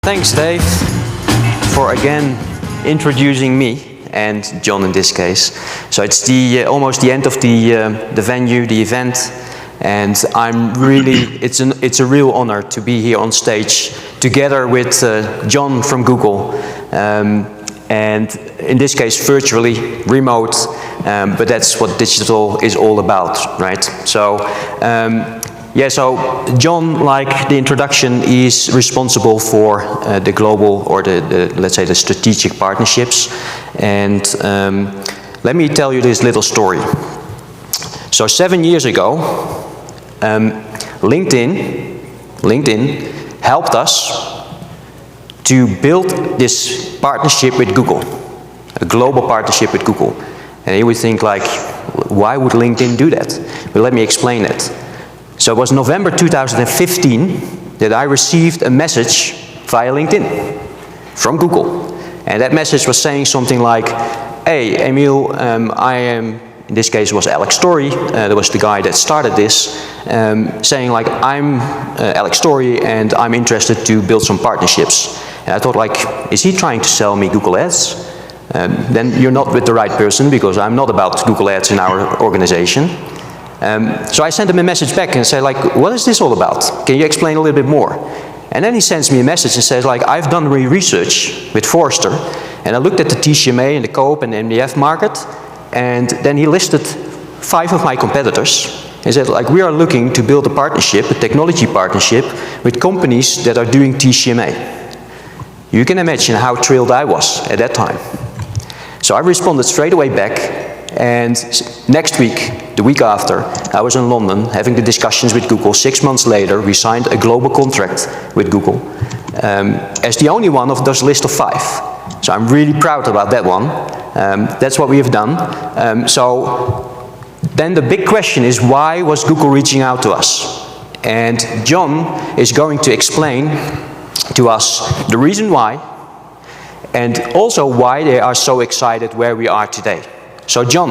Thanks, Dave, for again introducing me and John in this case. So it's the almost the end of the venue, the event, and I'm really it's a real honor to be here on stage together with John from Google, and in this case virtually, remote, but that's what digital is all about, right? So. Yeah, so John, like the introduction, is responsible for the global, or let's say the strategic partnerships. And let me tell you this little story. So 7 years ago, LinkedIn helped us to build this partnership with Google, a global partnership with Google. And you would think like, why would LinkedIn do that? Well, let me explain it. So it was November 2015 that I received a message via LinkedIn from Google. And that message was saying something like, hey, Emile, I am, in this case it was Alex Story, that was the guy that started this, saying like, I'm Alex Story and I'm interested to build some partnerships. And I thought like, is he trying to sell me Google Ads? Then you're not with the right person, because I'm not about Google Ads in our organization. So I sent him a message back and said like, what is this all about? Can you explain a little bit more? And then he sends me a message and says like, I've done research with Forrester, and I looked at the TCMA and the Coop and the MDF market, and then he listed 5 of my competitors. He said like, we are looking to build a partnership, a technology partnership, with companies that are doing TCMA. You can imagine how thrilled I was at that time. So I responded straight away back, and next week, the week after, I was in London having the discussions with Google. 6 months later, we signed a global contract with Google as the only one of this list of 5. So I'm really proud about that one. That's what we have done. So then the big question is, why was Google reaching out to us? And John is going to explain to us the reason why, and also why they are so excited where we are today. So John,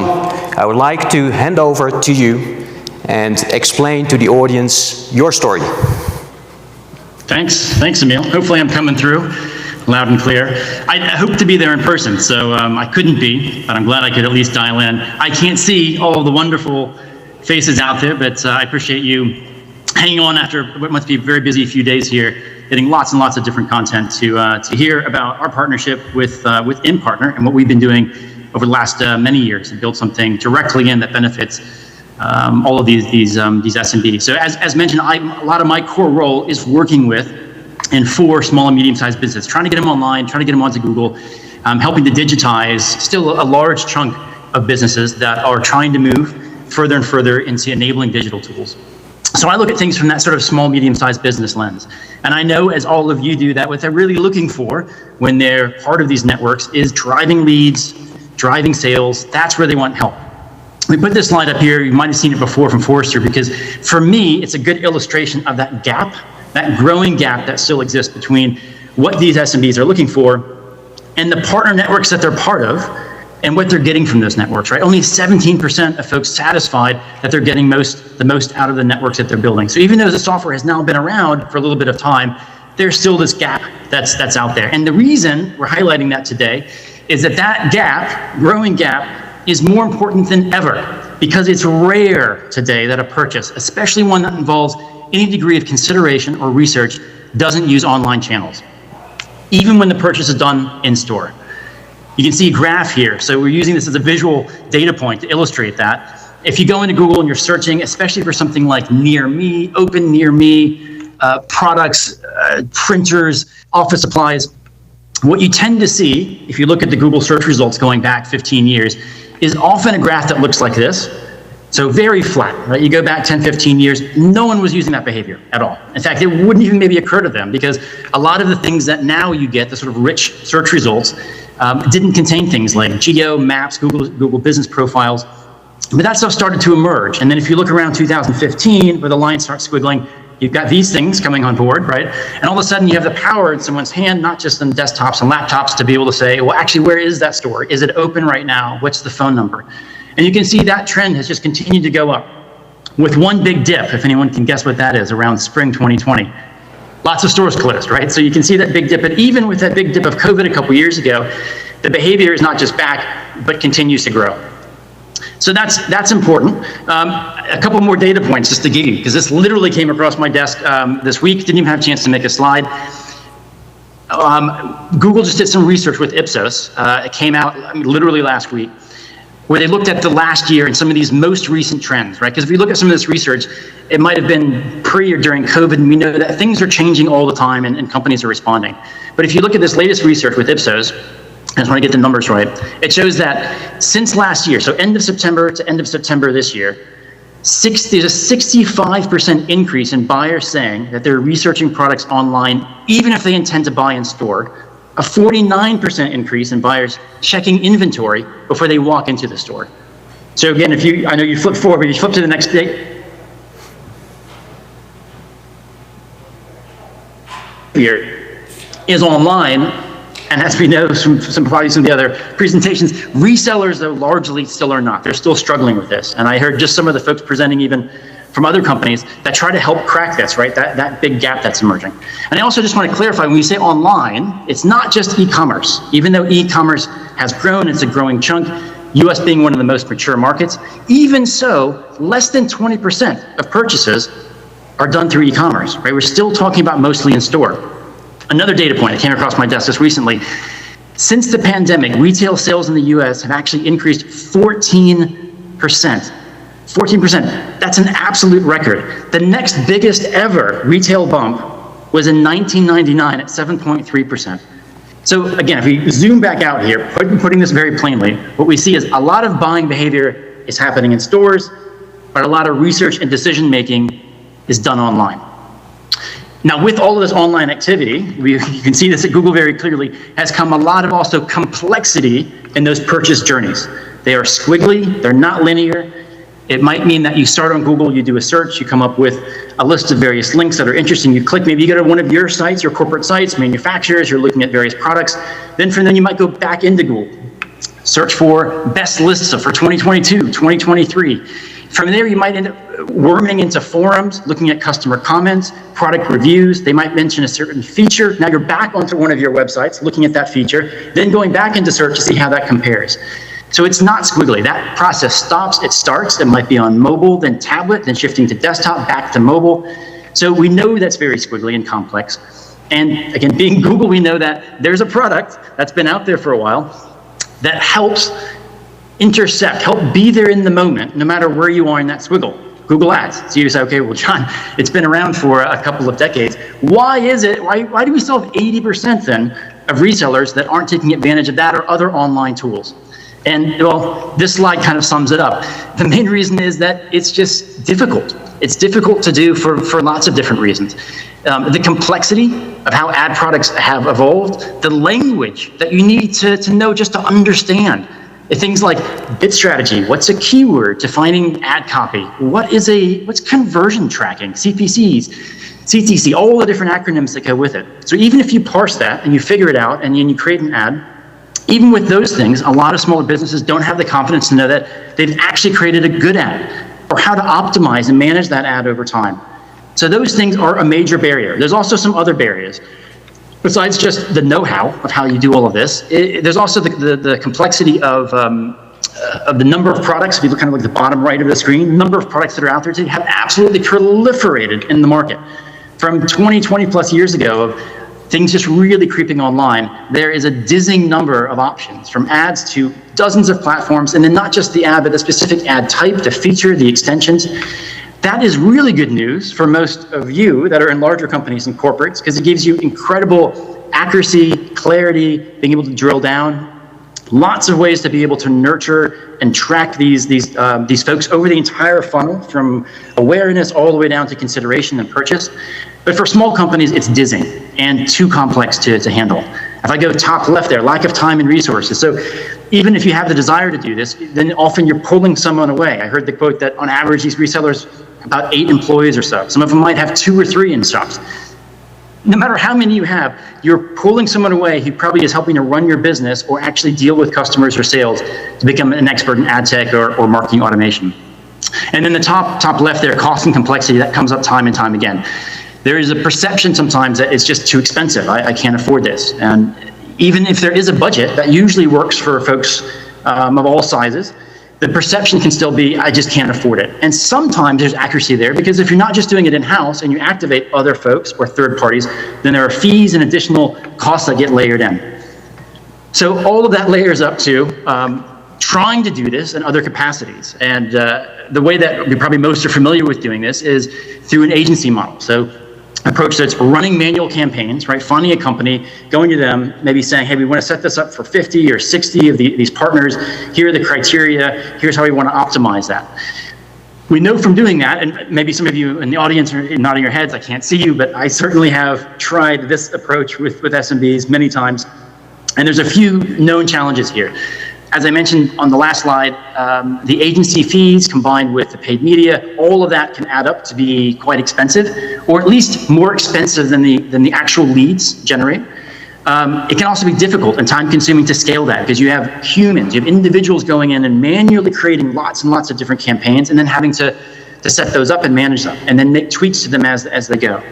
I would like to hand over to you and explain to the audience your story. Thanks, Emile. Hopefully I'm coming through loud and clear. I hope to be there in person, so I couldn't be, but I'm glad I could at least dial in. I can't see all the wonderful faces out there, but I appreciate you hanging on after what must be a very busy few days here, getting lots and lots of different content to hear about our partnership with Impartner and what we've been doing over the last many years, and build something directly in that benefits all of these SMBs. So as mentioned, a lot of my core role is working with and for small and medium-sized businesses, trying to get them online, trying to get them onto Google, helping to digitize still a large chunk of businesses that are trying to move further and further into enabling digital tools. So I look at things from that sort of small, medium-sized business lens. And I know, as all of you do, that what they're really looking for when they're part of these networks is driving leads, driving sales. That's where they want help. We put this slide up here. You might have seen it before from Forrester, because for me, it's a good illustration of that gap, that growing gap that still exists between what these SMBs are looking for and the partner networks that they're part of and what they're getting from those networks, right? Only 17% of folks satisfied that they're getting the most out of the networks that they're building. So even though the software has now been around for a little bit of time, there's still this gap that's out there. And the reason we're highlighting that today is that gap, growing gap, is more important than ever, because it's rare today that a purchase, especially one that involves any degree of consideration or research, doesn't use online channels, even when the purchase is done in store. You can see a graph here. So we're using this as a visual data point to illustrate that. If you go into Google and you're searching, especially for something like near me, open near me, products, printers, office supplies, what you tend to see, if you look at the Google search results going back 15 years, is often a graph that looks like this. So very flat, right? You go back 10, 15 years, no one was using that behavior at all. In fact, it wouldn't even maybe occur to them, because a lot of the things that now you get, the sort of rich search results, didn't contain things like geo, maps, Google business profiles. But that stuff started to emerge. And then if you look around 2015, where the line starts squiggling, you've got these things coming on board, right? And all of a sudden you have the power in someone's hand, not just on desktops and laptops, to be able to say, well, actually, where is that store? Is it open right now? What's the phone number? And you can see that trend has just continued to go up, with one big dip, if anyone can guess what that is, around spring 2020. lots of stores closed, right? So you can see that big dip, but even with that big dip of COVID a couple years ago, the behavior is not just back, but continues to grow. So that's important. A couple more data points just to give you, because this literally came across my desk this week, didn't even have a chance to make a slide. Google just did some research with Ipsos. It came out literally last week, where they looked at the last year and some of these most recent trends, right? Because if you look at some of this research, it might have been pre or during COVID, and we know that things are changing all the time and companies are responding. But if you look at this latest research with Ipsos, I just want to get the numbers right, it shows that since last year, so end of September to end of September this year, there's a 65% increase in buyers saying that they're researching products online, even if they intend to buy in store. A 49% increase in buyers checking inventory before they walk into the store. So again, I know you flip forward, but you flip to the next day. Here is online, and as we know from probably some of the other presentations, resellers though largely still are not. They're still struggling with this. And I heard just some of the folks presenting even from other companies that try to help crack this, right? That big gap that's emerging. And I also just want to clarify, when we say online, it's not just e-commerce. Even though e-commerce has grown, it's a growing chunk, US being one of the most mature markets, even so, less than 20% of purchases are done through e-commerce, right? We're still talking about mostly in store. Another data point that came across my desk just recently, since the pandemic, retail sales in the US have actually increased 14%. 14%, that's an absolute record. The next biggest ever retail bump was in 1999 at 7.3%. So again, if we zoom back out here, putting this very plainly, what we see is a lot of buying behavior is happening in stores, but a lot of research and decision making is done online. Now, with all of this online activity, you can see this at Google very clearly, has come a lot of also complexity in those purchase journeys. They are squiggly, they're not linear. It might mean that you start on Google, you do a search, you come up with a list of various links that are interesting, you click, maybe you go to one of your sites, your corporate sites, manufacturers, you're looking at various products. Then from then you might go back into Google, search for best lists for 2022, 2023. From there, you might end up worming into forums, looking at customer comments, product reviews. They might mention a certain feature. Now you're back onto one of your websites, looking at that feature, then going back into search to see how that compares. So it's not squiggly. That process stops, it starts. It might be on mobile, then tablet, then shifting to desktop, back to mobile. So we know that's very squiggly and complex. And again, being Google, we know that there's a product that's been out there for a while that helps intercept, help be there in the moment, no matter where you are in that squiggle. Google Ads. So you say, okay, well, John, it's been around for a couple of decades. Why is it, why do we still have 80% then of resellers that aren't taking advantage of that or other online tools? And well, this slide kind of sums it up. The main reason is that it's just difficult. It's difficult to do for lots of different reasons. The complexity of how ad products have evolved, the language that you need to know just to understand. Things like bid strategy, what's a keyword, defining ad copy, what's conversion tracking, CPCs, CTC, all the different acronyms that go with it. So even if you parse that and you figure it out and you create an ad, even with those things, a lot of smaller businesses don't have the confidence to know that they've actually created a good ad or how to optimize and manage that ad over time. So those things are a major barrier. There's also some other barriers. Besides just the know-how of how you do all of this, there's also the complexity of the number of products. If you look kind of like the bottom right of the screen, the number of products that are out there today have absolutely proliferated in the market. From 20 plus years ago of things just really creeping online, there is a dizzying number of options, from ads to dozens of platforms, and then not just the ad, but the specific ad type, the feature, the extensions. That is really good news for most of you that are in larger companies and corporates, because it gives you incredible accuracy, clarity, being able to drill down, lots of ways to be able to nurture and track these folks over the entire funnel, from awareness all the way down to consideration and purchase. But for small companies, it's dizzying and too complex to handle. If I go top left there, lack of time and resources. So even if you have the desire to do this, then often you're pulling someone away. I heard the quote that on average, these resellers, about 8 employees or so. Some of them might have 2 or 3 in shops. No matter how many you have, you're pulling someone away who probably is helping to run your business or actually deal with customers or sales to become an expert in ad tech or marketing automation. And then the top left there, cost and complexity, that comes up time and time again. there is a perception sometimes that it's just too expensive. I can't afford this. And even if there is a budget, that usually works for folks of all sizes, the perception can still be, I just can't afford it. And sometimes there's accuracy there, because if you're not just doing it in-house and you activate other folks or third parties, then there are fees and additional costs that get layered in. So all of that layers up to trying to do this in other capacities. And the way that we probably most are familiar with doing this is through an agency model. So approach that's running manual campaigns, right? Finding a company, going to them, maybe saying, hey, we want to set this up for 50 or 60 of these partners. Here are the criteria. Here's how we want to optimize that. We know from doing that, and maybe some of you in the audience are nodding your heads, I can't see you, but I certainly have tried this approach with SMBs many times. And there's a few known challenges here. As I mentioned on the last slide, the agency fees combined with the paid media, all of that can add up to be quite expensive, or at least more expensive than the actual leads generate. It can also be difficult and time-consuming to scale that, because you have humans, you have individuals going in and manually creating lots and lots of different campaigns, and then having to set those up and manage them, and then make tweaks to them as they go.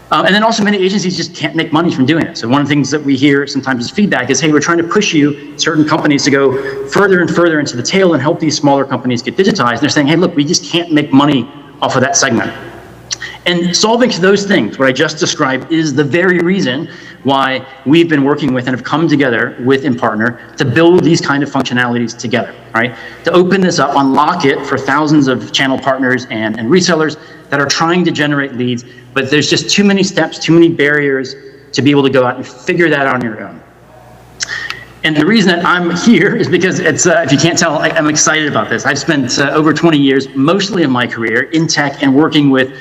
And then also many agencies just can't make money from doing it. So one of the things that we hear sometimes as feedback is, hey, we're trying to push you, certain companies, to go further and further into the tail and help these smaller companies get digitized. And they're saying, hey, look, we just can't make money off of that segment. And solving to those things, what I just described, is the very reason why we've been working with and have come together with Impartner to build these kind of functionalities together, right? To open this up, unlock it for thousands of channel partners and resellers that are trying to generate leads, but there's just too many steps, too many barriers to be able to go out and figure that out on your own. And the reason that I'm here is because it's, if you can't tell, I'm excited about this. I've spent over 20 years, mostly of my career, in tech and working with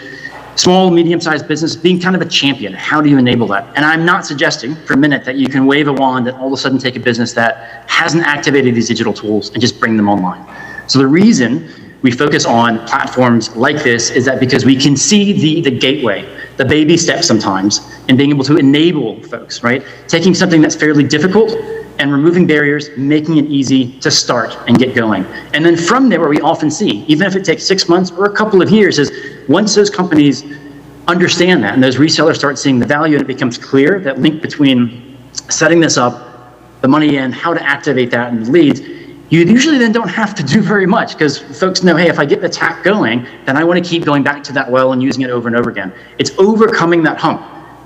small, medium-sized business, being kind of a champion. How do you enable that? And I'm not suggesting for a minute that you can wave a wand and all of a sudden take a business that hasn't activated these digital tools and just bring them online. So the reason we focus on platforms like this is that because we can see the gateway, the baby steps sometimes, and being able to enable folks, right? Taking something that's fairly difficult and removing barriers, making it easy to start and get going. And then from there, what we often see, even if it takes 6 months or a couple of years, is once those companies understand that and those resellers start seeing the value and it becomes clear, that link between setting this up, the money in, how to activate that, and the leads, you usually then don't have to do very much, because folks know, hey, if I get the tap going, then I want to keep going back to that well and using it over and over again. It's overcoming that hump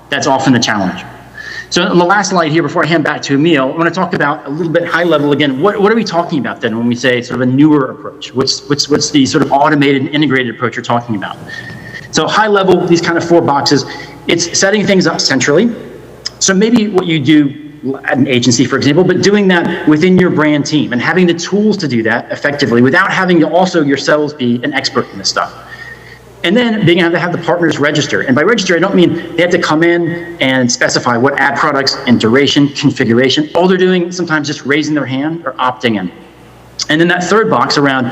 that's often the challenge. So on the last slide here, before I hand back to Emile, I want to talk about a little bit high level again. What are we talking about then when we say sort of a newer approach? What's the sort of automated and integrated approach you're talking about? So high level, these kind of 4 boxes, it's setting things up centrally. So maybe what you do at an agency, for example, but doing that within your brand team and having the tools to do that effectively without having to also yourselves be an expert in this stuff. And then being able to have the partners register. And by register, I don't mean they have to come in and specify what ad products and duration, configuration. All they're doing sometimes just raising their hand or opting in. And then that third box around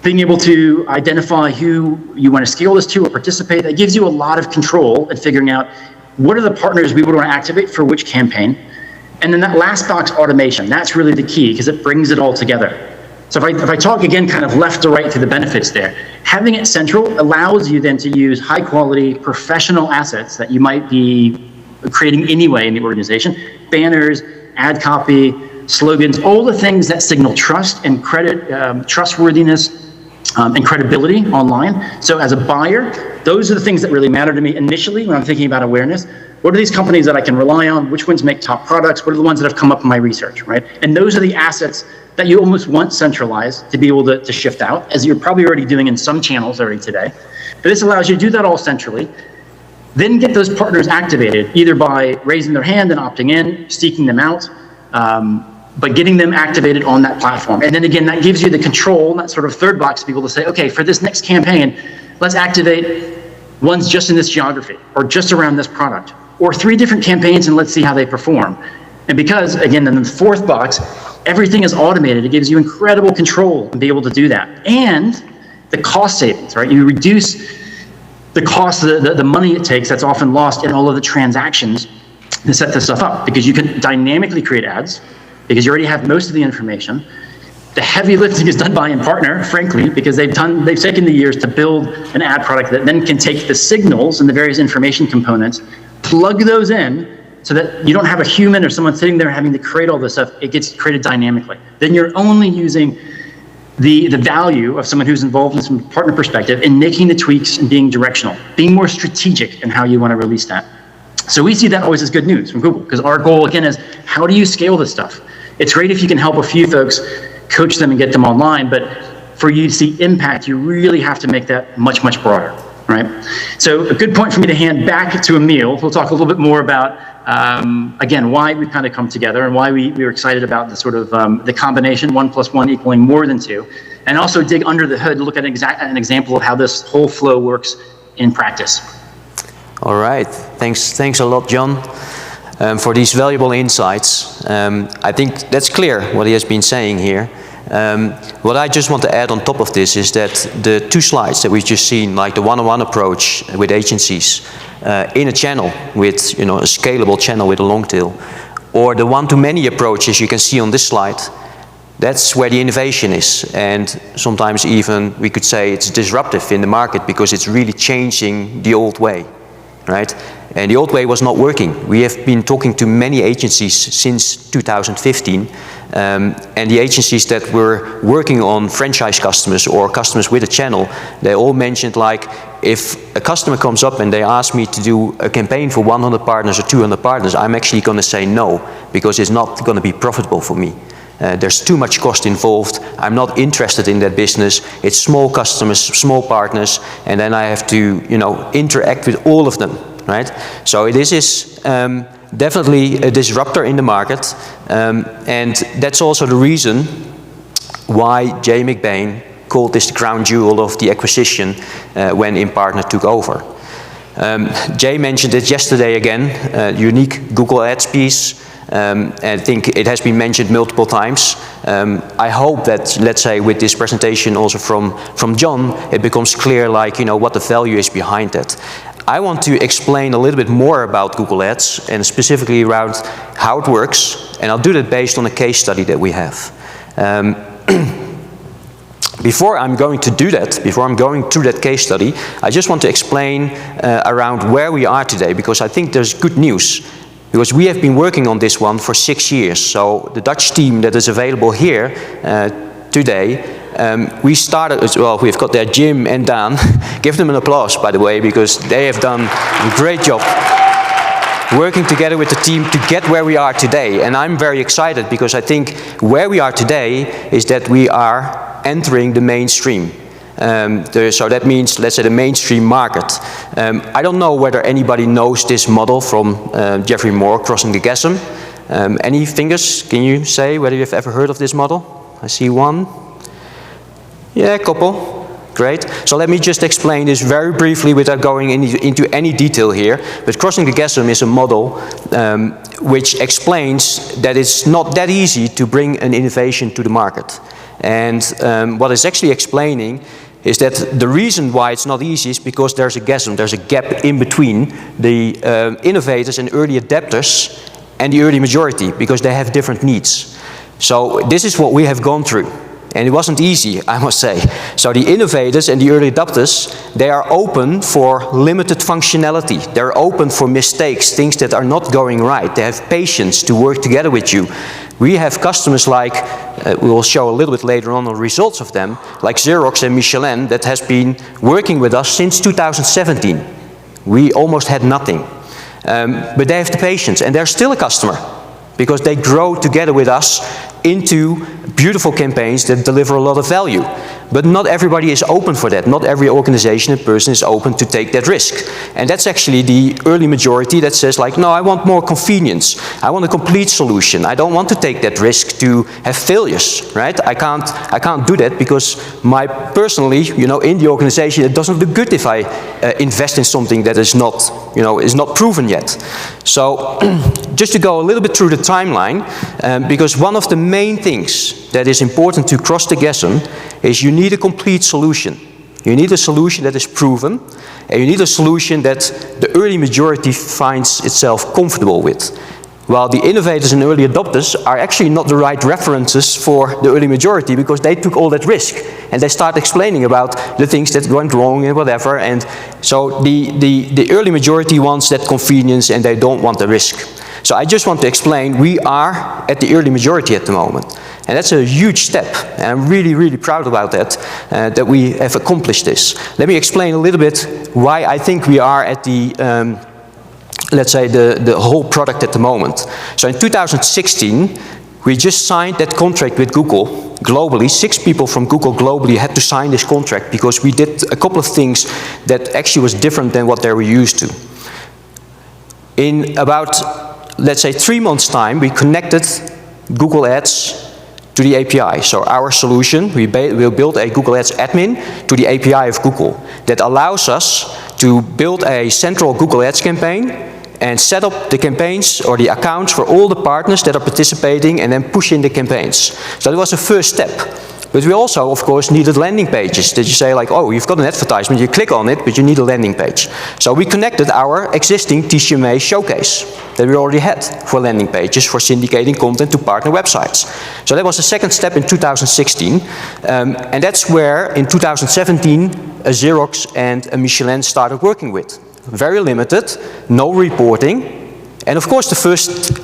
being able to identify who you want to scale this to or participate, that gives you a lot of control at figuring out what are the partners we would want to activate for which campaign. And then that last box, automation, that's really the key, because it brings it all together. So if I talk again kind of left to right to the benefits there, having it central allows you then to use high quality professional assets that you might be creating anyway in the organization, banners, ad copy, slogans, all the things that signal trust and trustworthiness and credibility online. So as a buyer, those are the things that really matter to me initially when I'm thinking about awareness. What are these companies that I can rely on? Which ones make top products? What are the ones that have come up in my research, right? And those are the assets that you almost want centralized to be able to shift out, as you're probably already doing in some channels already today. But this allows you to do that all centrally, then get those partners activated, either by raising their hand and opting in, seeking them out, but getting them activated on that platform. And then again, that gives you the control, that sort of third box, to be able to say, okay, for this next campaign, let's activate ones just in this geography, or just around this product, or 3 different campaigns, and let's see how they perform. And because, again, in the fourth box, everything is automated, it gives you incredible control to be able to do that. And the cost savings, right? You reduce the cost, the money it takes that's often lost in all of the transactions to set this stuff up, because you can dynamically create ads, because you already have most of the information. The heavy lifting is done by Impartner, frankly, because they've taken the years to build an ad product that then can take the signals and the various information components, plug those in, so that you don't have a human or someone sitting there having to create all this stuff. It gets created dynamically. Then you're only using the value of someone who's involved in some partner perspective in making the tweaks and being directional, being more strategic in how you want to release that. So we see that always as good news from Google, because our goal, again, is how do you scale this stuff? It's great if you can help a few folks, coach them and get them online, but for you to see impact, you really have to make that much, much broader, right? So a good point for me to hand back to Emile. We'll talk a little bit more about, again, why we've kind of come together and why we were excited about the sort of the combination, 1 + 1 equaling more than 2, and also dig under the hood, look at an example of how this whole flow works in practice. All right, thanks a lot, John, for these valuable insights. I think that's clear what he has been saying here. What I just want to add on top of this is that the 2 slides that we've just seen, like the one-on-one approach with agencies in a channel with, a scalable channel with a long tail, or the one-to-many approach, as you can see on this slide, that's where the innovation is. And sometimes even we could say it's disruptive in the market because it's really changing the old way, right? And the old way was not working. We have been talking to many agencies since 2015, and the agencies that were working on franchise customers or customers with a channel, they all mentioned, like, if a customer comes up and they ask me to do a campaign for 100 partners or 200 partners, I'm actually going to say no, because it's not going to be profitable for me. There's too much cost involved. I'm not interested in that business. It's small customers, small partners, and then I have to, interact with all of them, right? So this is definitely a disruptor in the market, and that's also the reason why Jay McBain called this the crown jewel of the acquisition when Impartner took over. Jay mentioned it yesterday again, unique Google Ads piece. I think it has been mentioned multiple times. I hope that, let's say, with this presentation also from John, it becomes clear, like, what the value is behind that. I want to explain a little bit more about Google Ads and specifically around how it works, and I'll do that based on a case study that we have. Before I'm going to do that, before I'm going through that case study, I just want to explain around where we are today, because I think there's good news. Because we have been working on this one for 6 years. So the Dutch team that is available here today, we started as well. We've got there Jim and Dan. Give them an applause, by the way, because they have done a great job working together with the team to get where we are today. And I'm very excited because I think where we are today is that we are entering the mainstream. So that means, let's say, the mainstream market. I don't know whether anybody knows this model from Geoffrey Moore, Crossing the Chasm. Any fingers? Can you say whether you've ever heard of this model? I see one. Yeah, a couple. Great. So let me just explain this very briefly without going into any detail here. But Crossing the Chasm is a model which explains that it's not that easy to bring an innovation to the market. And what it's actually explaining is that the reason why it's not easy is because there's a chasm, there's a gap in between the innovators and early adapters and the early majority, because they have different needs. So this is what we have gone through. And it wasn't easy, I must say. So the innovators and the early adopters, they are open for limited functionality. They're open for mistakes, things that are not going right. They have patience to work together with you. We have customers like, we will show a little bit later on the results of them, like Xerox and Michelin, that has been working with us since 2017. We almost had nothing. But they have the patience, and they're still a customer, because they grow together with us into beautiful campaigns that deliver a lot of value. But not everybody is open for that. Not every organization and person is open to take that risk. And that's actually the early majority that says, like, no, I want more convenience. I want a complete solution. I don't want to take that risk to have failures, right? I can't do that because personally, in the organization, it doesn't look good if I invest in something that is not, is not proven yet. So just to go a little bit through the timeline, because one of the main things that is important to cross the chasm is you need a complete solution. You need a solution that is proven, and you need a solution that the early majority finds itself comfortable with. while the innovators and early adopters are actually not the right references for the early majority, because they took all that risk and they start explaining about the things that went wrong and whatever. And so the early majority wants that convenience and they don't want the risk. So I just want to explain, we are at the early majority at the moment. And that's a huge step. And I'm really, really proud about that, that we have accomplished this. Let me explain a little bit why I think we are at the let's say the whole product at the moment. So in 2016, we just signed that contract with Google globally. 6 people from Google globally had to sign this contract because we did a couple of things that actually was different than what they were used to. In about, let's say 3 months' time, we connected Google Ads to the API. So our solution, we'll build a Google Ads admin to the API of Google that allows us to build a central Google Ads campaign and set up the campaigns or the accounts for all the partners that are participating and then push in the campaigns. So that was the first step. But we also, of course, needed landing pages that you say like, oh, you've got an advertisement, you click on it, but you need a landing page. So we connected our existing TCMA showcase that we already had for landing pages for syndicating content to partner websites. So that was the second step in 2016. And that's where in 2017, a Xerox and a Michelin started working with. Very limited, no reporting. And of course the first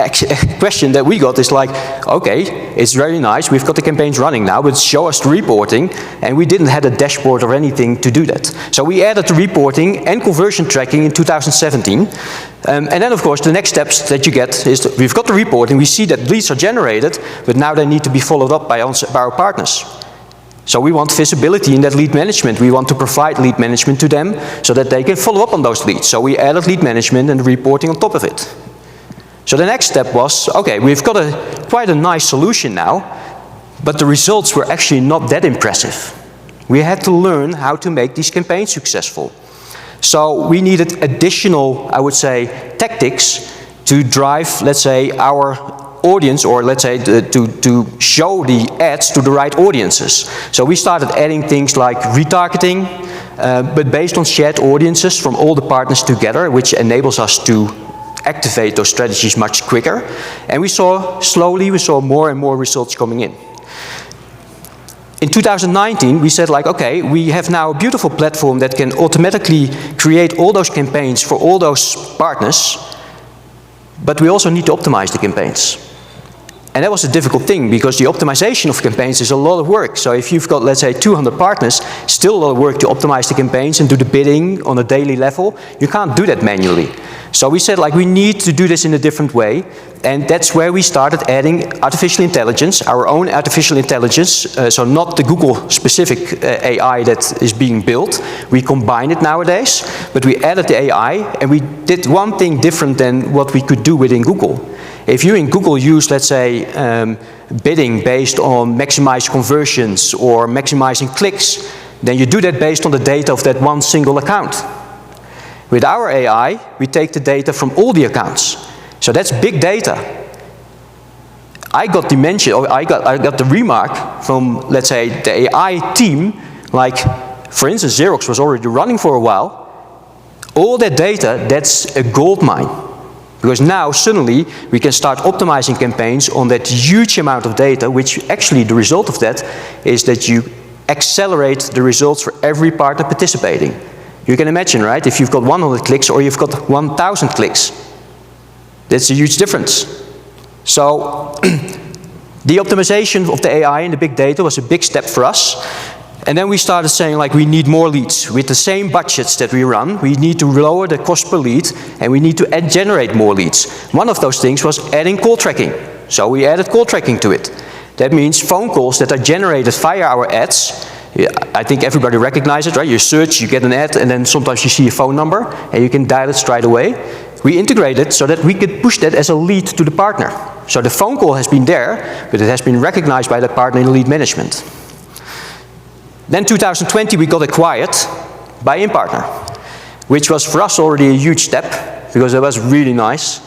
question that we got is like, okay, it's very nice, we've got the campaigns running now, but show us the reporting. And we didn't have a dashboard or anything to do that. So we added the reporting and conversion tracking in 2017. And then of course the next steps that you get is that we've got the reporting, we see that leads are generated, but now they need to be followed up by our partners. So we want visibility in that lead management. We want to provide lead management to them so that they can follow up on those leads. So we added lead management and reporting on top of it. So the next step was, okay, we've got quite a nice solution now, but the results were actually not that impressive. We had to learn how to make these campaigns successful. So we needed additional, I would say, tactics to drive, let's say, our audience, or let's say to show the ads to the right audiences. So we started adding things like retargeting, but based on shared audiences from all the partners together, which enables us to activate those strategies much quicker. And we saw more and more results coming in. In 2019, we said like, okay, we have now a beautiful platform that can automatically create all those campaigns for all those partners, but we also need to optimize the campaigns. And that was a difficult thing because the optimization of campaigns is a lot of work. So if you've got, let's say, 200 partners, still a lot of work to optimize the campaigns and do the bidding on a daily level. You can't do that manually. So we said like, we need to do this in a different way. And that's where we started adding artificial intelligence, our own artificial intelligence. So not the Google specific AI that is being built. We combine it nowadays, but we added the AI and we did one thing different than what we could do within Google. If you in Google use, let's say, bidding based on maximized conversions or maximizing clicks, then you do that based on the data of that one single account. With our AI, we take the data from all the accounts. So that's big data. I got the remark from, let's say, the AI team, like, for instance, Xerox was already running for a while. All that data, that's a gold mine. Because now, suddenly, we can start optimizing campaigns on that huge amount of data, which actually the result of that is that you accelerate the results for every partner participating. You can imagine, right? If you've got 100 clicks or you've got 1,000 clicks, that's a huge difference. So, the optimization of the AI and the big data was a big step for us. And then we started saying like, we need more leads. With the same budgets that we run, we need to lower the cost per lead and we need to generate more leads. One of those things was adding call tracking. So we added call tracking to it. That means phone calls that are generated via our ads. I think everybody recognizes it, right? You search, you get an ad, and then sometimes you see a phone number and you can dial it straight away. We integrate it so that we could push that as a lead to the partner. So the phone call has been there, but it has been recognized by the partner in lead management. Then 2020 we got acquired by Impartner, which was for us already a huge step because it was really nice,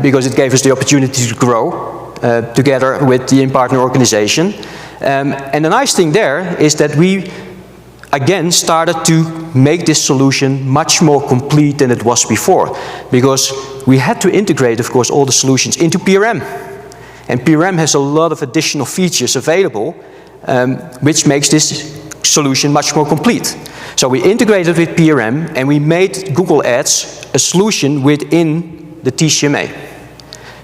because it gave us the opportunity to grow together with the Impartner organization. And the nice thing there is that we again started to make this solution much more complete than it was before, because we had to integrate, of course, all the solutions into PRM. And PRM has a lot of additional features available, which makes this solution much more complete. So we integrated with PRM and we made Google Ads a solution within the TCMA.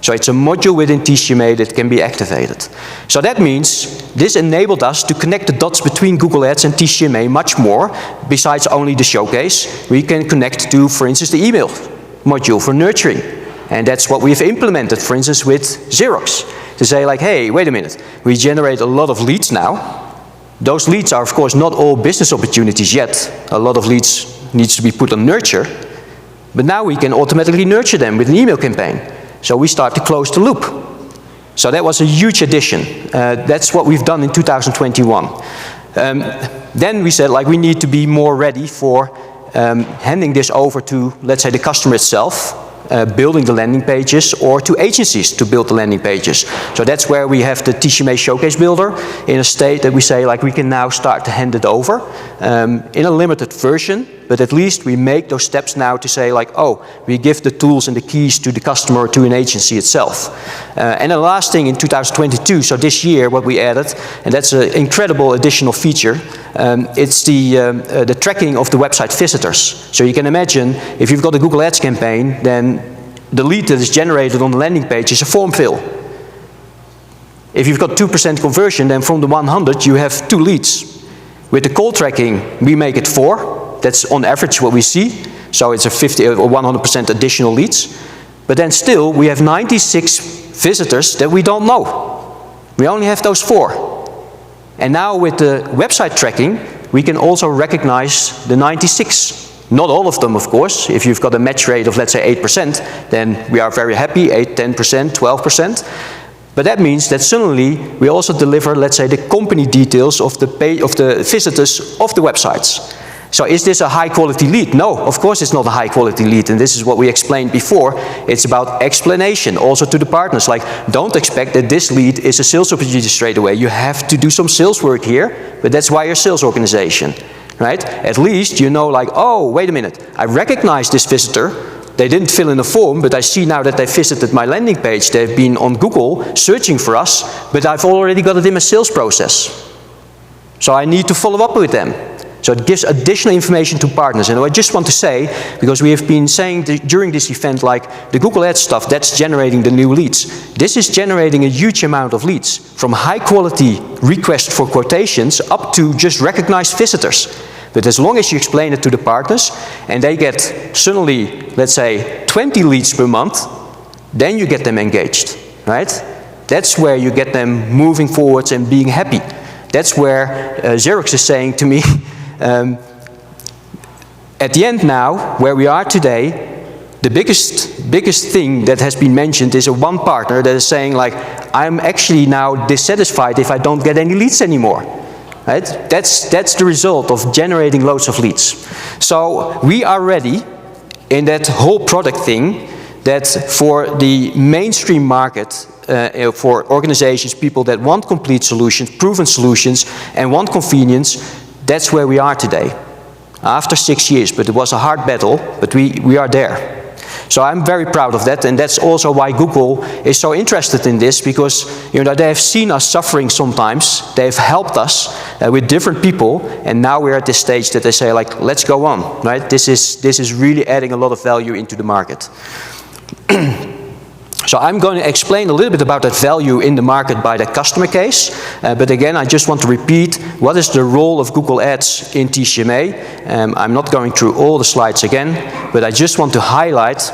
So it's a module within TCMA that can be activated. So that means this enabled us to connect the dots between Google Ads and TCMA much more. Besides only the showcase, we can connect to, for instance, the email module for nurturing. And that's what we've implemented, for instance, with Xerox. To say like, hey, wait a minute, we generate a lot of leads now. Those leads are, of course, not all business opportunities yet. A lot of leads needs to be put on nurture. But now we can automatically nurture them with an email campaign. So we start to close the loop. So that was a huge addition. That's what we've done in 2021. Then we said like we need to be more ready for handing this over to, let's say, the customer itself, building the landing pages, or to agencies to build the landing pages. So that's where we have the TCMA Showcase Builder in a state that we say like we can now start to hand it over in a limited version, but at least we make those steps now to say like, oh, we give the tools and the keys to the customer or to an agency itself. And the last thing in 2022, so this year what we added, and that's an incredible additional feature, it's the tracking of the website visitors. So you can imagine if you've got a Google Ads campaign, then the lead that is generated on the landing page is a form fill. If you've got 2% conversion, then from the 100 you have 2 leads. With the call tracking, we make it 4. That's on average what we see. So it's a 50 or 100% additional leads. But then still, we have 96 visitors that we don't know. We only have those 4. And now with the website tracking, we can also recognize the 96. Not all of them, of course. If you've got a match rate of, let's say, 8%, then we are very happy, 8, 10%, 12%. But that means that suddenly we also deliver, let's say, the company details of the visitors of the websites. So is this a high quality lead? No, of course it's not a high quality lead, and this is what we explained before. It's about explanation also to the partners, like don't expect that this lead is a sales opportunity straight away. You have to do some sales work here, but that's why you're a sales organization, right? At least you know like, oh, wait a minute, I recognize this visitor. They didn't fill in a form, but I see now that they visited my landing page. They've been on Google searching for us, but I've already got it in my sales process. So I need to follow up with them. So it gives additional information to partners. And I just want to say, because we have been saying during this event, like the Google Ads stuff, that's generating the new leads. This is generating a huge amount of leads, from high quality requests for quotations up to just recognized visitors. But as long as you explain it to the partners, and they get suddenly, let's say, 20 leads per month, then you get them engaged, right? That's where you get them moving forwards and being happy. That's where Xerox is saying to me, at the end now, where we are today, the biggest thing that has been mentioned is one partner that is saying like, I'm actually now dissatisfied if I don't get any leads anymore. Right? That's the result of generating loads of leads. So we are ready in that whole product thing that for the mainstream market, for organizations, people that want complete solutions, proven solutions, and want convenience, that's where we are today. After 6 years, but it was a hard battle, but we are there. So I'm very proud of that, and that's also why Google is so interested in this, because they have seen us suffering sometimes. They've helped us with different people, and now we're at this stage that they say like, let's go on, right? This is really adding a lot of value into the market. So I'm going to explain a little bit about that value in the market by that customer case. But again, I just want to repeat, what is the role of Google Ads in TCMA? I'm not going through all the slides again, but I just want to highlight,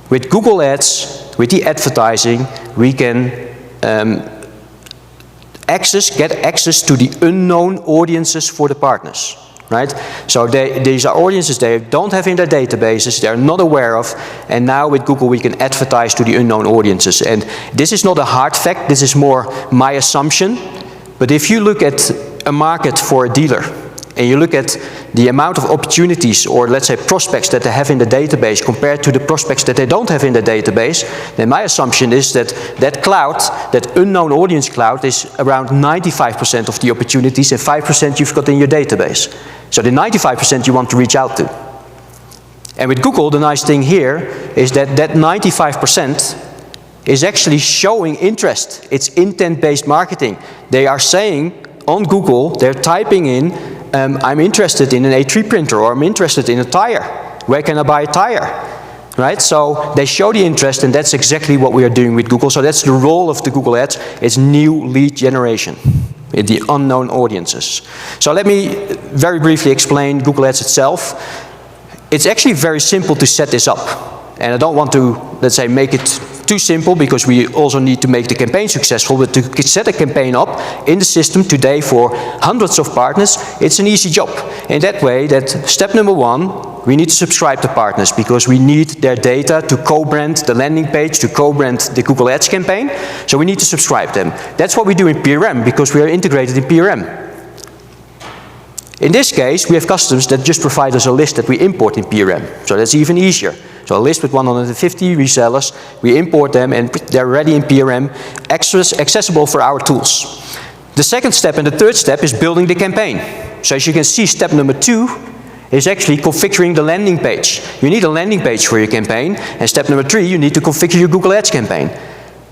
with Google Ads, with the advertising, we can get access to the unknown audiences for the partners. Right? So these are audiences they don't have in their databases, they're not aware of, and now with Google we can advertise to the unknown audiences. And this is not a hard fact, this is more my assumption, but if you look at a market for a dealer, and you look at the amount of opportunities, or let's say prospects that they have in the database compared to the prospects that they don't have in the database, then my assumption is that that cloud, that unknown audience cloud, is around 95% of the opportunities and 5% you've got in your database. So the 95% you want to reach out to. And with Google, the nice thing here is that that 95% is actually showing interest. It's intent-based marketing. They are saying on Google, they're typing in, I'm interested in an A3 printer, or I'm interested in a tire. Where can I buy a tire? Right? So they show the interest, and that's exactly what we are doing with Google. So that's the role of the Google Ads. It's new lead generation in the unknown audiences. So let me very briefly explain Google Ads itself. It's actually very simple to set this up. And I don't want to, let's say, make it too simple, because we also need to make the campaign successful. But to set a campaign up in the system today for hundreds of partners, it's an easy job. In that way, that step number one, we need to subscribe to partners, because we need their data to co-brand the landing page, to co-brand the Google Ads campaign. So we need to subscribe them. That's what we do in PRM, because we are integrated in PRM. In this case, we have customers that just provide us a list that we import in PRM. So that's even easier. So a list with 150 resellers, we import them and they're ready in PRM, accessible for our tools. The second step and the third step is building the campaign. So as you can see, step number 2 is actually configuring the landing page. You need a landing page for your campaign, and step number 3, you need to configure your Google Ads campaign.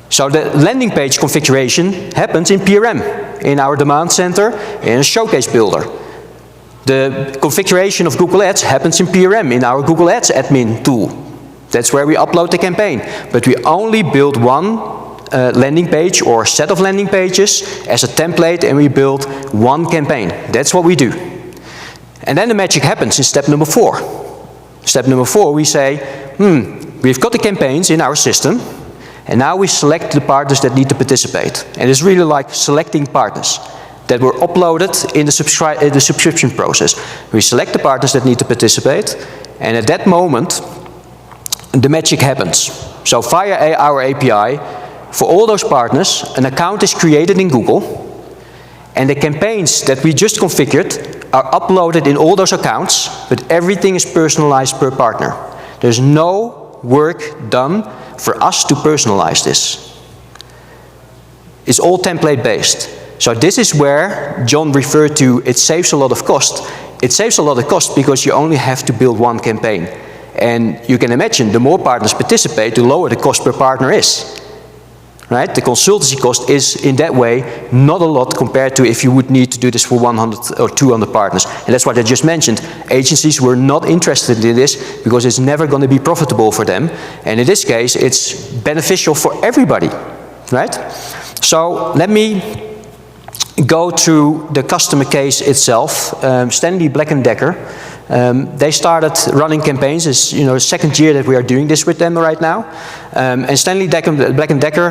So the landing page configuration happens in PRM, in our demand center, in a showcase builder. The configuration of Google Ads happens in PRM, in our Google Ads admin tool. That's where we upload the campaign. But we only build one landing page or set of landing pages as a template, and we build one campaign. That's what we do. And then the magic happens in step number 4. Step number 4, we say, we've got the campaigns in our system, and now we select the partners that need to participate. And it's really like selecting partners that were uploaded in the subscription process. We select the partners that need to participate, and at that moment, the magic happens. So via our API, for all those partners, an account is created in Google, and the campaigns that we just configured are uploaded in all those accounts, but everything is personalized per partner. There's no work done for us to personalize this. It's all template-based. So this is where John referred to, it saves a lot of cost. It saves a lot of cost because you only have to build one campaign. And you can imagine, the more partners participate, the lower the cost per partner is. Right? The consultancy cost is, in that way, not a lot compared to if you would need to do this for 100 or 200 partners. And that's what I just mentioned. Agencies were not interested in this because it's never going to be profitable for them. And in this case, it's beneficial for everybody. Right? So let me go to the customer case itself. Stanley Black & Decker. They started running campaigns. It's the second year that we are doing this with them right now. And Stanley Black & Decker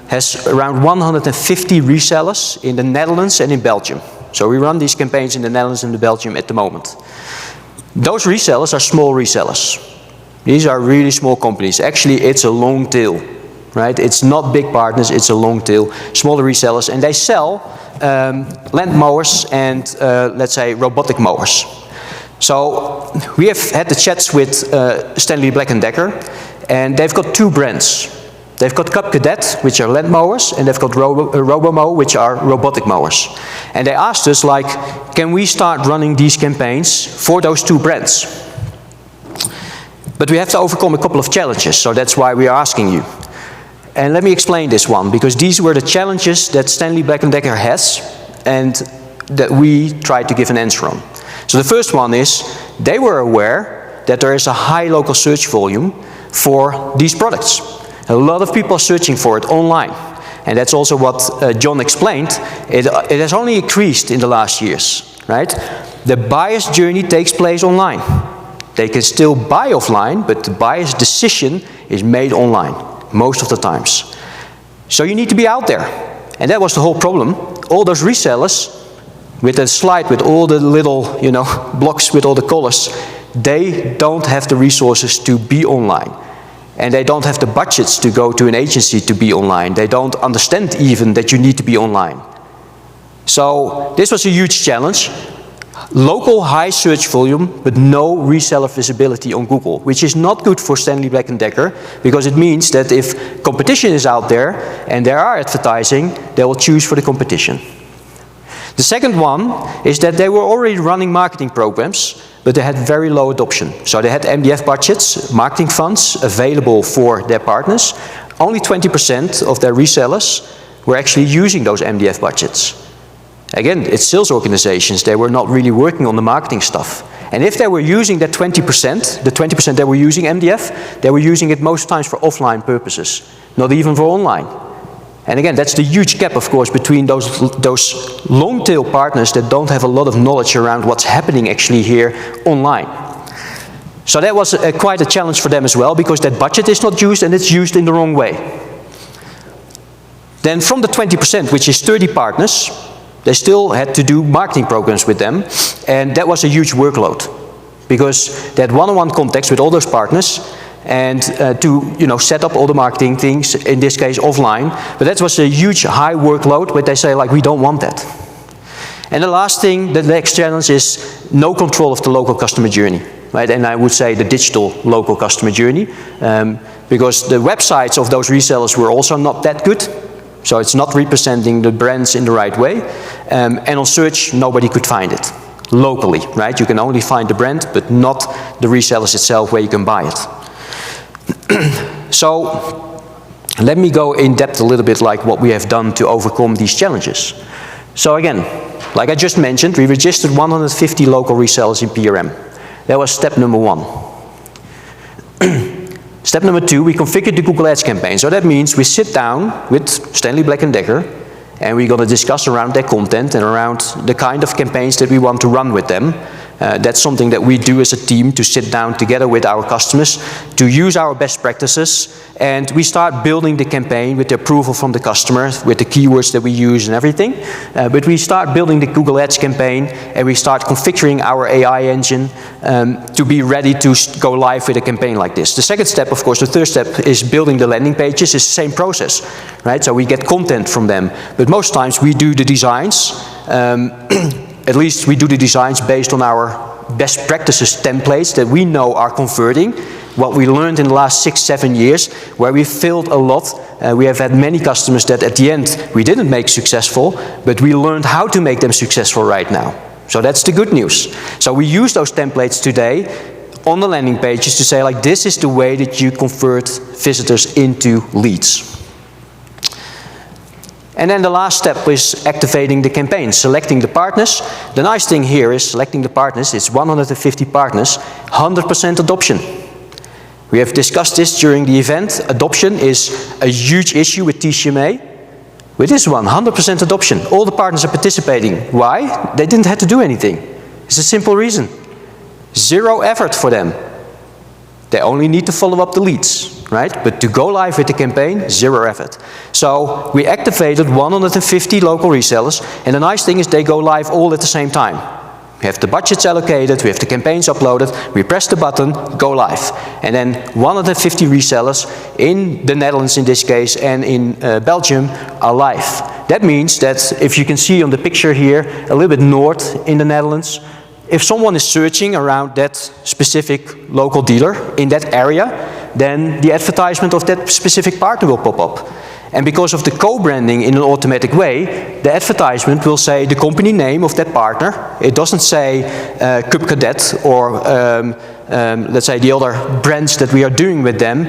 has around 150 resellers in the Netherlands and in Belgium. So we run these campaigns in the Netherlands and Belgium at the moment. Those resellers are small resellers. These are really small companies. Actually, it's a long tail. Right? It's not big partners, it's a long tail, smaller resellers, and they sell land mowers and let's say robotic mowers. So we have had the chats with Stanley Black & Decker, and they've got 2 brands. They've got Cub Cadet, which are land mowers, and they've got RoboMow, which are robotic mowers. And they asked us, like, can we start running these campaigns for those 2 brands? But we have to overcome a couple of challenges, so that's why we are asking you. And let me explain this one, because these were the challenges that Stanley Black & Decker has and that we tried to give an answer on. So the first one is, they were aware that there is a high local search volume for these products. A lot of people are searching for it online. And that's also what John explained. It has only increased in the last years, right? The buyer's journey takes place online. They can still buy offline, but the buyer's decision is made online. Most of the times. So you need to be out there. And that was the whole problem. All those resellers, with a slide with all the little, blocks with all the colors, they don't have the resources to be online. And they don't have the budgets to go to an agency to be online. They don't understand even that you need to be online. So this was a huge challenge. Local high search volume, but no reseller visibility on Google, which is not good for Stanley Black & Decker, because it means that if competition is out there and there are advertising, they will choose for the competition. The second one is that they were already running marketing programs, but they had very low adoption. So they had MDF budgets, marketing funds available for their partners. Only 20% of their resellers were actually using those MDF budgets. Again, it's sales organizations, they were not really working on the marketing stuff. And if they were using that 20%, the 20% they were using MDF, they were using it most times for offline purposes, not even for online. And again, that's the huge gap, of course, between those long-tail partners that don't have a lot of knowledge around what's happening actually here online. So that was quite a challenge for them as well, because that budget is not used and it's used in the wrong way. Then from the 20%, which is 30 partners, they still had to do marketing programs with them, and that was a huge workload, because they had one-on-one contacts with all those partners, and to set up all the marketing things, in this case offline, but that was a huge high workload, but they say like, we don't want that. And the last thing, the next challenge is no control of the local customer journey, right? And I would say the digital local customer journey, because the websites of those resellers were also not that good. So it's not representing the brands in the right way. And on search, nobody could find it locally, right? You can only find the brand, but not the resellers itself where you can buy it. So let me go in depth a little bit like what we have done to overcome these challenges. So again, like I just mentioned, we registered 150 local resellers in PRM. That was step number 1. Step number 2, we configured the Google Ads campaign. So that means we sit down with Stanley Black & Decker and we're going to discuss around their content and around the kind of campaigns that we want to run with them. That's something that we do as a team, to sit down together with our customers, to use our best practices, and we start building the campaign with the approval from the customer, with the keywords that we use and everything. But we start building the Google Ads campaign, and we start configuring our AI engine to be ready to go live with a campaign like this. The second step, of course, the third step is building the landing pages. It's the same process, right? So we get content from them, but most times we do the designs. At least we do the designs based on our best practices templates that we know are converting. What we learned in the last 6-7 years, where we failed a lot. We have had many customers that at the end we didn't make successful, but we learned how to make them successful right now. So that's the good news. So we use those templates today on the landing pages to say like, this is the way that you convert visitors into leads. And then the last step is activating the campaign, selecting the partners. The nice thing here is selecting the partners. It's 150 partners, 100% adoption. We have discussed this during the event. Adoption is a huge issue with TCMA. With this one, 100% adoption. All the partners are participating. Why? They didn't have to do anything. It's a simple reason. 0 effort for them. They only need to follow up the leads, right? But to go live with the campaign, 0 effort. So we activated 150 local resellers, and the nice thing is they go live all at the same time. We have the budgets allocated, we have the campaigns uploaded, we press the button, go live. And then 150 resellers in the Netherlands in this case and in Belgium are live. That means that if you can see on the picture here, a little bit north in the Netherlands, if someone is searching around that specific local dealer in that area, then the advertisement of that specific partner will pop up. And because of the co-branding in an automatic way, the advertisement will say the company name of that partner. It doesn't say Cub Cadet or let's say the other brands that we are doing with them,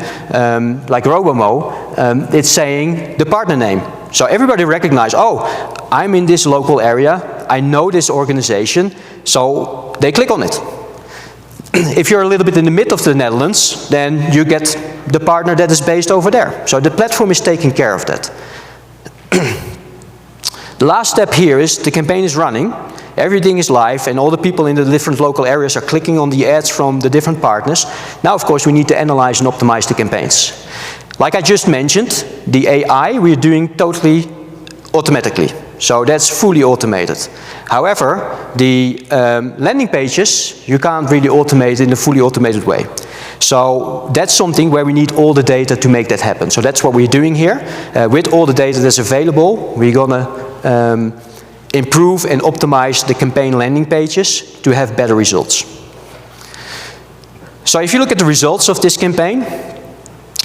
like Robomo. It's saying the partner name. So everybody recognizes, oh, I'm in this local area, I know this organization, so they click on it. If you're a little bit in the mid of the Netherlands, then you get the partner that is based over there. So the platform is taking care of that. The last step here is the campaign is running, everything is live, and all the people in the different local areas are clicking on the ads from the different partners. Now, of course, we need to analyze and optimize the campaigns. Like I just mentioned, the AI we're doing totally automatically. So that's fully automated. However, the landing pages, you can't really automate in a fully automated way. So that's something where we need all the data to make that happen. So that's what we're doing here. With all the data that's available, we're gonna improve and optimize the campaign landing pages to have better results. So if you look at the results of this campaign,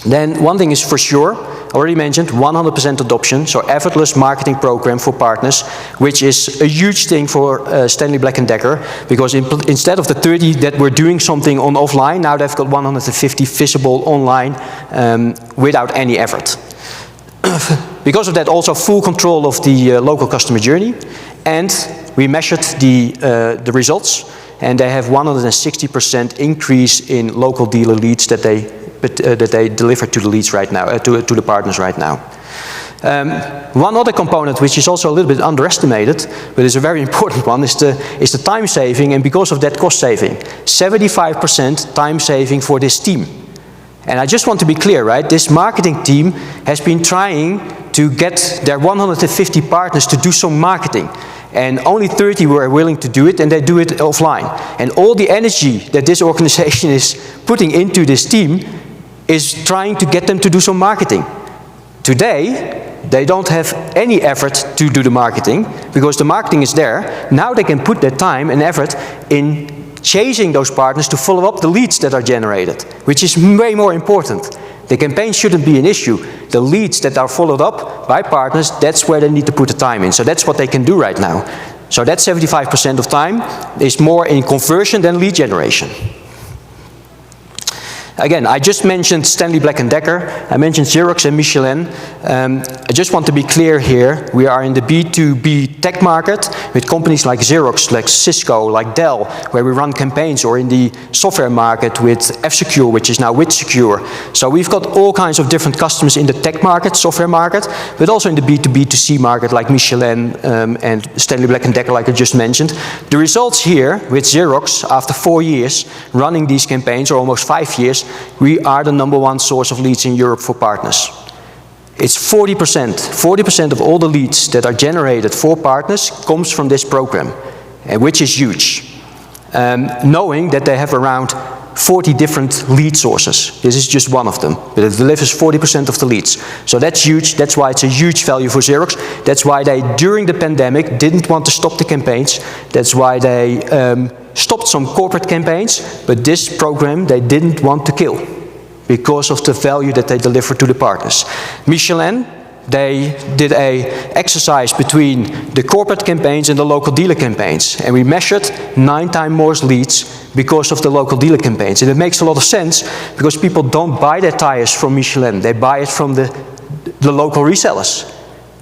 then one thing is for sure, I already mentioned 100% adoption, so effortless marketing program for partners, which is a huge thing for Stanley Black & Decker, because instead of the 30 that were doing something on offline, now they've got 150 visible online without any effort. Because of that, also full control of the local customer journey, and we measured the results, and they have 160% increase in local dealer leads that they deliver to the leads right now, to the partners right now. One other component which is also a little bit underestimated, but is a very important one, is the time saving, and because of that cost saving. 75% time saving for this team. And I just want to be clear, right? This marketing team has been trying to get their 150 partners to do some marketing. And only 30 were willing to do it, and they do it offline. And all the energy that this organization is putting into this team is trying to get them to do some marketing. Today, they don't have any effort to do the marketing, because the marketing is there. Now they can put their time and effort in chasing those partners to follow up the leads that are generated, which is way more important. The campaign shouldn't be an issue. The leads that are followed up by partners, that's where they need to put the time in. So that's what they can do right now. So that 75% of time is more in conversion than lead generation. Again, I just mentioned Stanley Black & Decker, I mentioned Xerox and Michelin. I just want to be clear here, we are in the B2B tech market with companies like Xerox, like Cisco, like Dell, where we run campaigns, or in the software market with F-Secure, which is now WithSecure. So we've got all kinds of different customers in the tech market, software market, but also in the B2B2C market like Michelin and Stanley Black & Decker, like I just mentioned. The results here with Xerox, after 4 years running these campaigns, or almost 5 years, we are the #1 source of leads in Europe for partners. It's 40%. 40% of all the leads that are generated for partners comes from this program, which is huge. Knowing that they have around 40 different lead sources. This is just one of them, but it delivers 40% of the leads. So that's huge. That's why it's a huge value for Xerox. That's why they, during the pandemic, didn't want to stop the campaigns. That's why they stopped some corporate campaigns, but this program they didn't want to kill because of the value that they deliver to the partners. Michelin, they did an exercise between the corporate campaigns and the local dealer campaigns, and we measured 9 times more leads because of the local dealer campaigns. And it makes a lot of sense, because people don't buy their tires from Michelin, they buy it from the local resellers.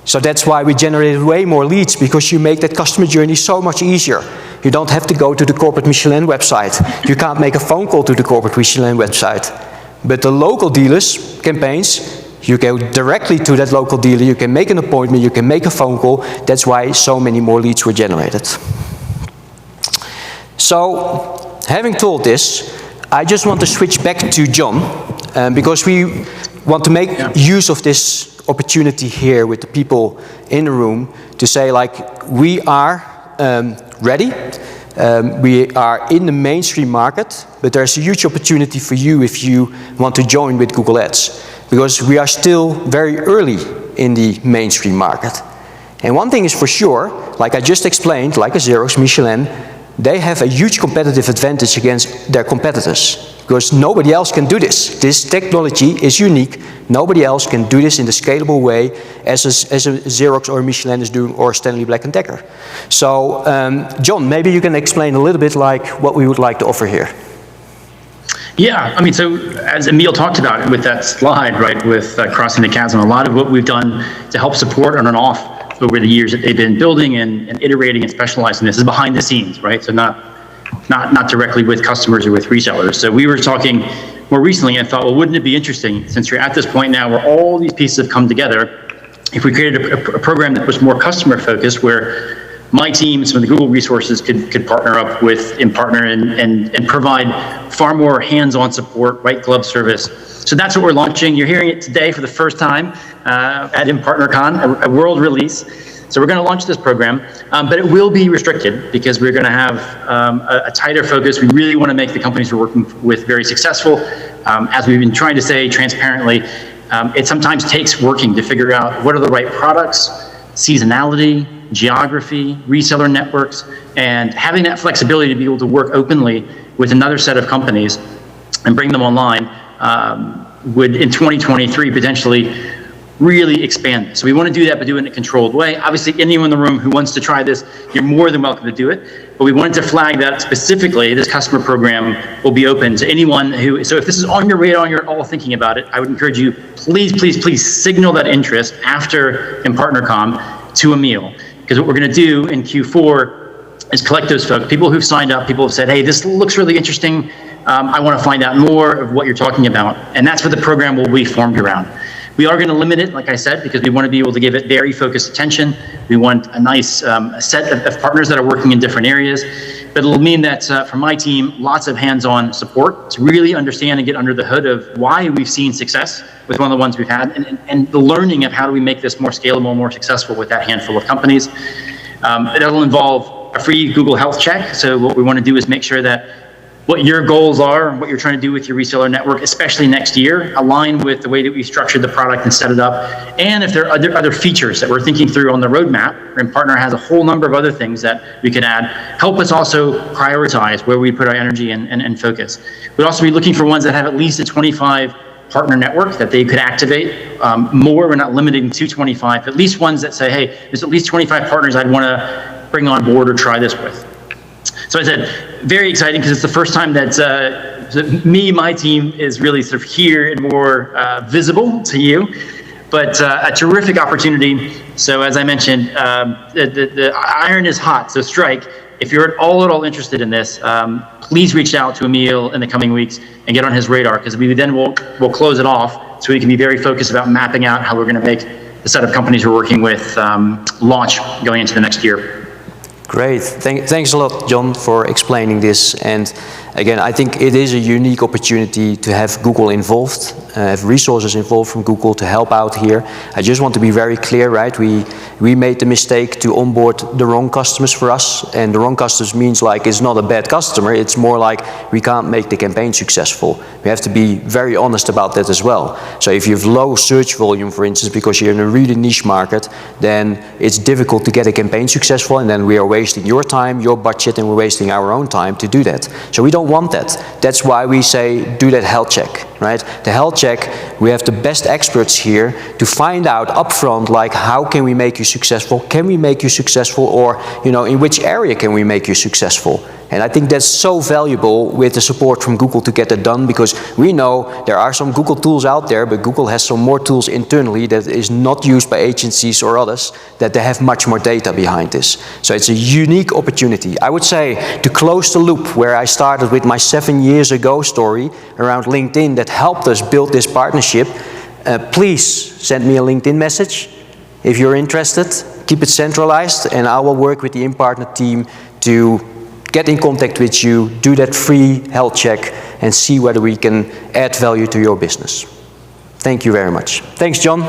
So that's why we generated way more leads, because you make that customer journey so much easier. You don't have to go to the corporate Michelin website. You can't make a phone call to the corporate Michelin website. But the local dealers campaigns, you go directly to that local dealer, you can make an appointment, you can make a phone call. That's why so many more leads were generated. So, having told this, I just want to switch back to John, because we want to make use of this opportunity here with the people in the room to say, like, we are ready. We are in the mainstream market, but there's a huge opportunity for you if you want to join with Google Ads, because we are still very early in the mainstream market. And one thing is for sure, like I just explained, like a Xerox, Michelin, they have a huge competitive advantage against their competitors, because nobody else can do this. This technology is unique. Nobody else can do this in the scalable way as a Xerox or Michelin is doing, or Stanley Black & Decker. So, John, maybe you can explain a little bit like what we would like to offer here. Yeah, I mean, so as Emile talked about with that slide, right, with crossing the chasm, a lot of what we've done to help support on and off over the years that they've been building and iterating and specializing this is behind the scenes, right? So not directly with customers or with resellers. So we were talking more recently and thought, well, wouldn't it be interesting, since you're at this point now where all these pieces have come together, if we created a program that was more customer focused, where my team, some of the Google resources could partner up with Impartner and provide far more hands-on support, white glove service. So that's what we're launching. You're hearing it today for the first time at ImpartnerCON, a world release. So we're going to launch this program, but it will be restricted because we're going to have a tighter focus. We really want to make the companies we're working with very successful. As we've been trying to say transparently, it sometimes takes working to figure out what are the right products, seasonality, geography, reseller networks, and having that flexibility to be able to work openly with another set of companies and bring them online would, in 2023, potentially really expand. So we want to do that, but do it in a controlled way. Obviously, anyone in the room who wants to try this, you're more than welcome to do it. But we wanted to flag that specifically, this customer program will be open to anyone who, so if this is on your radar and you're all thinking about it, I would encourage you, please, please, please signal that interest after ImpartnerCON to Emile. Because what we're going to do in Q4 is collect those folks, people who've signed up, people who've said, hey, this looks really interesting. I want to find out more of what you're talking about. And that's what the program will be formed around. We are going to limit it, like I said, because we want to be able to give it very focused attention. We want a nice set of partners that are working in different areas. But it'll mean that for my team, lots of hands-on support to really understand and get under the hood of why we've seen success with one of the ones we've had, and the learning of how do we make this more scalable, more successful with that handful of companies. It'll involve a free Google Health check. So what we want to do is make sure that what your goals are, what you're trying to do with your reseller network, especially next year, align with the way that we structured the product and set it up. And if there are other features that we're thinking through on the roadmap, Impartner has a whole number of other things that we could add, help us also prioritize where we put our energy and focus. We'd also be looking for ones that have at least a 25 partner network that they could activate more. We're not limiting to 25, at least ones that say, hey, there's at least 25 partners I'd want to bring on board or try this with. So I said, very exciting because it's the first time that my team is really sort of here and more visible to you, but a terrific opportunity. So as I mentioned, the iron is hot, so strike. If you're at all interested in this, please reach out to Emile in the coming weeks and get on his radar, because we then will close it off so we can be very focused about mapping out how we're going to make the set of companies we're working with launch going into the next year. Great. Thanks a lot, John, for explaining this. And again, I think it is a unique opportunity to have Google involved, have resources involved from Google to help out here. I just want to be very clear, right? We made the mistake to onboard the wrong customers for us. And the wrong customers means like it's not a bad customer. It's more like we can't make the campaign successful. We have to be very honest about that as well. So if you have low search volume, for instance, because you're in a really niche market, then it's difficult to get a campaign successful, and then we are wasting your time, your budget, and we're wasting our own time to do that. So we don't want that. That's why we say do that health check, right? The health check, we have the best experts here to find out upfront, like, how can we make you successful? Can we make you successful? Or, you know, in which area can we make you successful? And I think that's so valuable with the support from Google to get that done, because we know there are some Google tools out there, but Google has some more tools internally that is not used by agencies or others, that they have much more data behind this. So it's a unique opportunity. I would say, to close the loop where I started with my 7 years ago story around LinkedIn that helped us build this partnership, please send me a LinkedIn message if you're interested. Keep it centralized, and I will work with the Impartner team to get in contact with you, do that free health check, and see whether we can add value to your business. Thank you very much. Thanks, John.